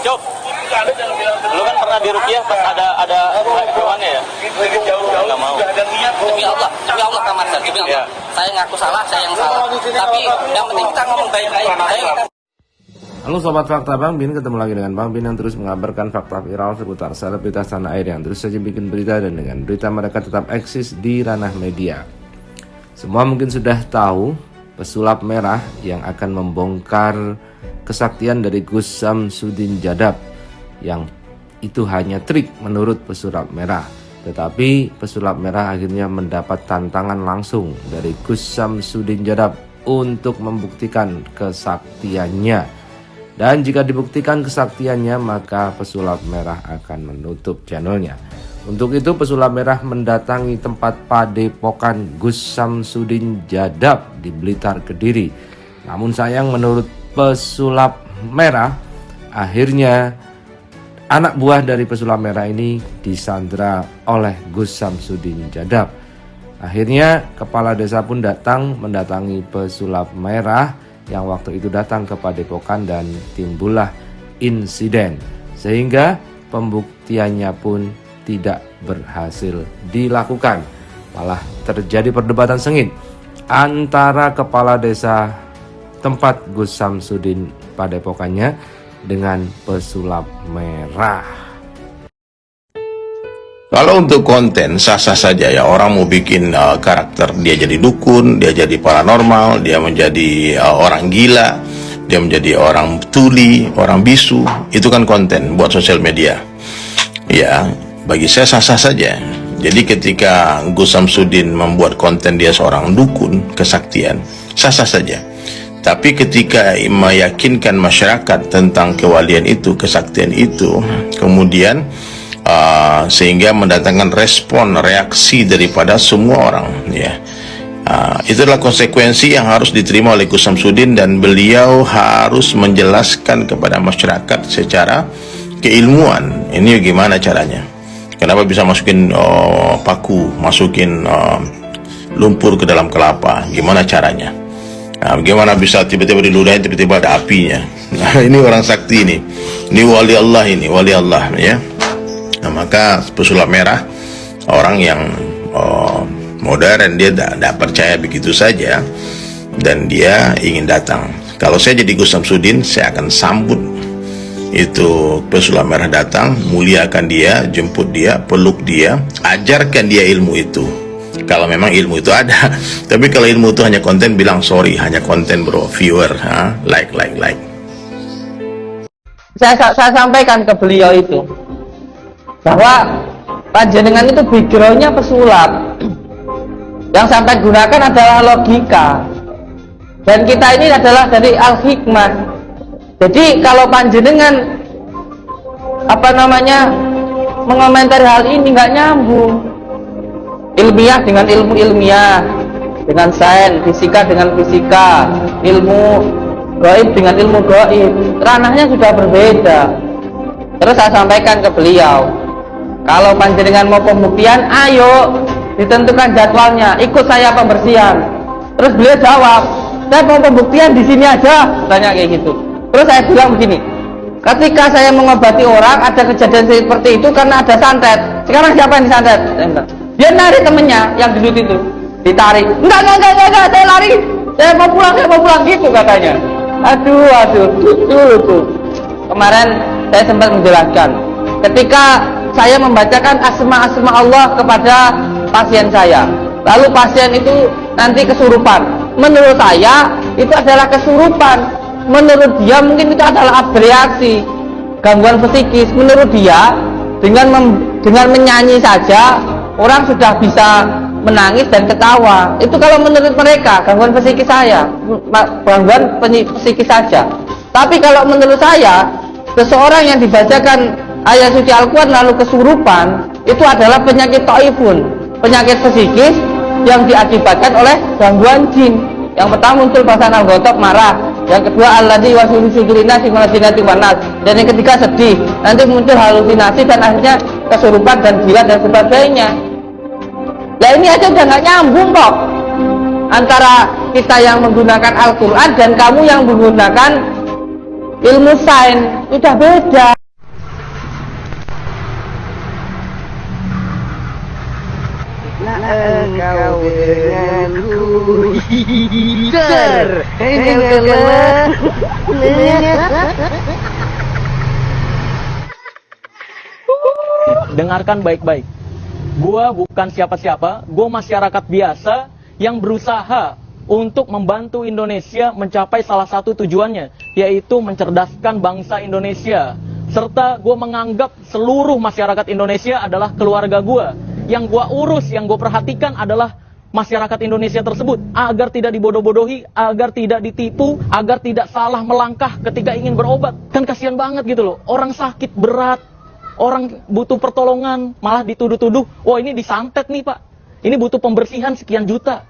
Cuk, lu kan pernah diruqyah pas ada hewannya ya? Nggak mau. Demi Allah Kak Marsha, demi Allah. Saya ngaku salah, saya yang salah. Tapi yang penting kita ngomong baik-baik. Halo Sobat Fakta Bang Bin, ketemu lagi dengan Bang Bin yang terus mengabarkan fakta viral seputar selebritas tanah air yang terus saja bikin berita, dan dengan berita mereka tetap eksis di ranah media. Semua mungkin sudah tahu pesulap merah yang akan membongkar kesaktian dari Gus Samsudin Jadab, yang itu hanya trik menurut pesulap merah. Tetapi pesulap merah akhirnya mendapat tantangan langsung dari Gus Samsudin Jadab untuk membuktikan kesaktiannya. Dan jika dibuktikan kesaktiannya, maka pesulap merah akan menutup channelnya. Untuk itu pesulap merah mendatangi tempat padepokan Gus Samsudin Jadab di Blitar, Kediri. Namun sayang menurut pesulap merah, akhirnya anak buah dari pesulap merah ini disandra oleh Gus Samsudin Jadab. Akhirnya kepala desa pun datang mendatangi pesulap merah yang waktu itu datang ke padepokan, dan timbullah insiden sehingga pembuktiannya pun tidak berhasil dilakukan. Malah terjadi perdebatan sengit antara kepala desa tempat Gus Samsudin padepokannya dengan pesulap merah. Kalau untuk konten sah-sah saja ya, orang mau bikin karakter dia jadi dukun, dia jadi paranormal, dia menjadi orang gila, dia menjadi orang tuli, orang bisu, itu kan konten buat sosial media. Ya, bagi saya sah-sah saja. Jadi ketika Gus Samsudin membuat konten dia seorang dukun kesaktian, sah-sah saja. Tapi ketika meyakinkan masyarakat tentang kewalian itu, kesaktian itu, kemudian sehingga mendatangkan respon, reaksi daripada semua orang, ya, itu adalah konsekuensi yang harus diterima oleh Gus Samsudin, dan beliau harus menjelaskan kepada masyarakat secara keilmuan ini gimana caranya. Kenapa bisa masukin paku, masukin lumpur ke dalam kelapa, gimana caranya. Bagaimana bisa tiba-tiba diludahin, tiba-tiba ada apinya. Nah, ini orang sakti ini wali Allah, ini wali Allah, ya. Nah, maka pesulap merah orang yang modern, dia tidak percaya begitu saja, dan dia ingin datang. Kalau saya jadi Gus Samsudin, saya akan sambut itu pesulap merah datang, muliakan dia, jemput dia, peluk dia, ajarkan dia ilmu itu. Kalau memang ilmu itu ada. Tapi kalau ilmu itu hanya konten, bilang sorry, hanya konten bro, viewer, like. Saya sampaikan ke beliau itu bahwa panjenengan itu backgroundnya pesulap, yang sampai gunakan adalah logika, dan kita ini adalah dari al-hikmah. Jadi kalau panjenengan mengomentari hal ini nggak nyambung, ilmiah dengan ilmu ilmiah, dengan sains, fisika dengan fisika, ilmu gaib dengan ilmu gaib, ranahnya sudah berbeda. Terus saya sampaikan ke beliau, kalau panjenengan mau pembuktian, ayo ditentukan jadwalnya, ikut saya pembersihan. Terus beliau jawab, saya mau pembuktian di sini aja, tanya kayak gitu. Terus saya bilang begini, ketika saya mengobati orang ada kejadian seperti itu karena ada santet. Sekarang siapa yang disantet? Dia narik temennya yang duduk itu, ditarik. Enggak, saya lari, saya mau pulang gitu katanya. Aduh, tuh. Kemarin saya sempat menjelaskan, ketika saya membacakan asma-asma Allah kepada pasien saya, lalu pasien itu nanti kesurupan. Menurut saya itu adalah kesurupan, menurut dia mungkin itu adalah abreaksi, gangguan psikis. Menurut dia dengan menyanyi saja orang sudah bisa menangis dan ketawa. Itu kalau menurut mereka gangguan psikis saya, gangguan psikis saja. Tapi kalau menurut saya, seseorang yang dibacakan ayat suci Al-Quran lalu kesurupan, itu adalah penyakit taifun, penyakit psikis yang diakibatkan oleh gangguan jin. Yang pertama muncul perasaan al-ghotob, marah. Yang kedua alladzi waswisu fi nasi minal wanas. Dan yang ketiga sedih. Nanti muncul halusinasi dan akhirnya kesurupan dan gila dan sebagainya. Nah ini aja udah nggak nyambung kok antara kita yang menggunakan Al-Quran dan kamu yang menggunakan ilmu sains udah beda. Engkau denganku Dengarkan baik-baik. Gua bukan siapa-siapa, gua masyarakat biasa yang berusaha untuk membantu Indonesia mencapai salah satu tujuannya, yaitu mencerdaskan bangsa Indonesia. Serta gua menganggap seluruh masyarakat Indonesia adalah keluarga gua. Yang gua urus, yang gua perhatikan adalah masyarakat Indonesia tersebut, agar tidak dibodoh-bodohi, agar tidak ditipu, agar tidak salah melangkah ketika ingin berobat. Kan kasihan banget gitu loh, orang sakit berat, orang butuh pertolongan, malah dituduh-tuduh, wah ini disantet nih pak, ini butuh pembersihan sekian juta.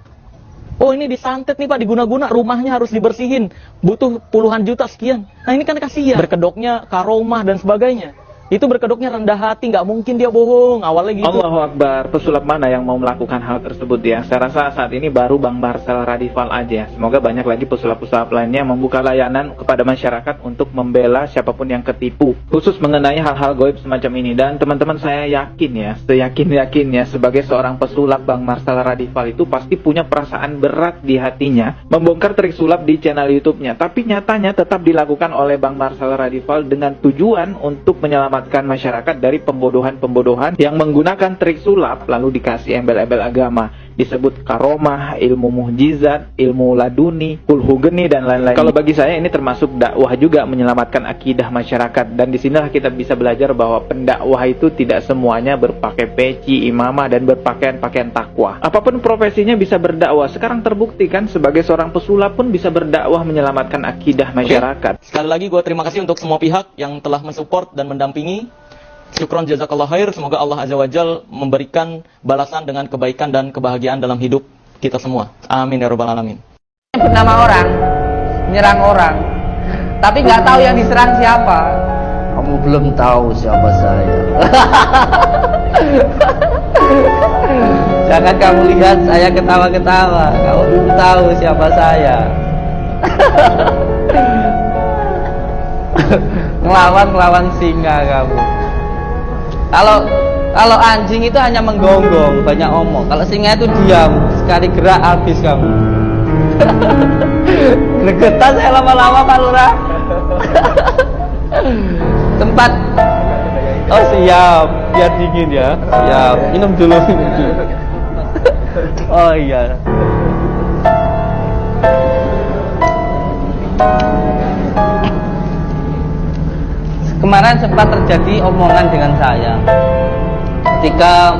Oh ini disantet nih pak, diguna-guna, rumahnya harus dibersihin, butuh puluhan juta sekian. Nah ini kan kasihan, berkedoknya karomah dan sebagainya. Itu berkedoknya rendah hati, nggak mungkin dia bohong, awalnya gitu. Allahu Akbar, pesulap mana yang mau melakukan hal tersebut ya? Saya rasa saat ini baru Bang Marcel Radifal aja. Semoga banyak lagi pesulap-pesulap lainnya yang membuka layanan kepada masyarakat untuk membela siapapun yang ketipu, khusus mengenai hal-hal goib semacam ini. Dan teman-teman saya yakin ya, seyakin-yakinnya sebagai seorang pesulap Bang Marcel Radifal itu pasti punya perasaan berat di hatinya membongkar trik sulap di channel YouTube-nya. Tapi nyatanya tetap dilakukan oleh Bang Marcel Radifal dengan tujuan untuk menyelamatkan masyarakat dari pembodohan-pembodohan yang menggunakan trik sulap lalu dikasih embel-embel agama, disebut karomah, ilmu muhjizat, ilmu laduni, kulhu geni dan lain-lain. Kalau bagi saya ini termasuk dakwah juga, menyelamatkan akidah masyarakat. Dan disinilah kita bisa belajar bahwa pendakwah itu tidak semuanya berpakai peci, imamah dan berpakaian-pakaian takwa. Apapun profesinya bisa berdakwah. Sekarang terbukti kan sebagai seorang pesulap pun bisa berdakwah menyelamatkan akidah masyarakat. Sekali lagi gue terima kasih untuk semua pihak yang telah mensupport dan mendampingi. Syukron jazakallah khair, semoga Allah Azza wa Jal memberikan balasan dengan kebaikan dan kebahagiaan dalam hidup kita semua. Amin ya rabbal alamin. Bernama orang, menyerang orang, tapi nggak tahu yang diserang siapa. Kamu belum tahu siapa saya. Jangan kamu lihat saya ketawa-ketawa, kamu belum tahu siapa saya. Ngelawan singa kamu. Kalau anjing itu hanya menggonggong, banyak omong. Kalau singa itu diam, sekali gerak habis kamu. Gregetan saya lama-lama Pak Lurah. Tempat. Oh siap, biar dingin ya. Siap, minum dulu. Oh iya. Kemarin sempat terjadi omongan dengan saya ketika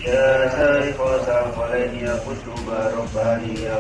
Ya saya kosa faleni ya kutuba robbani ya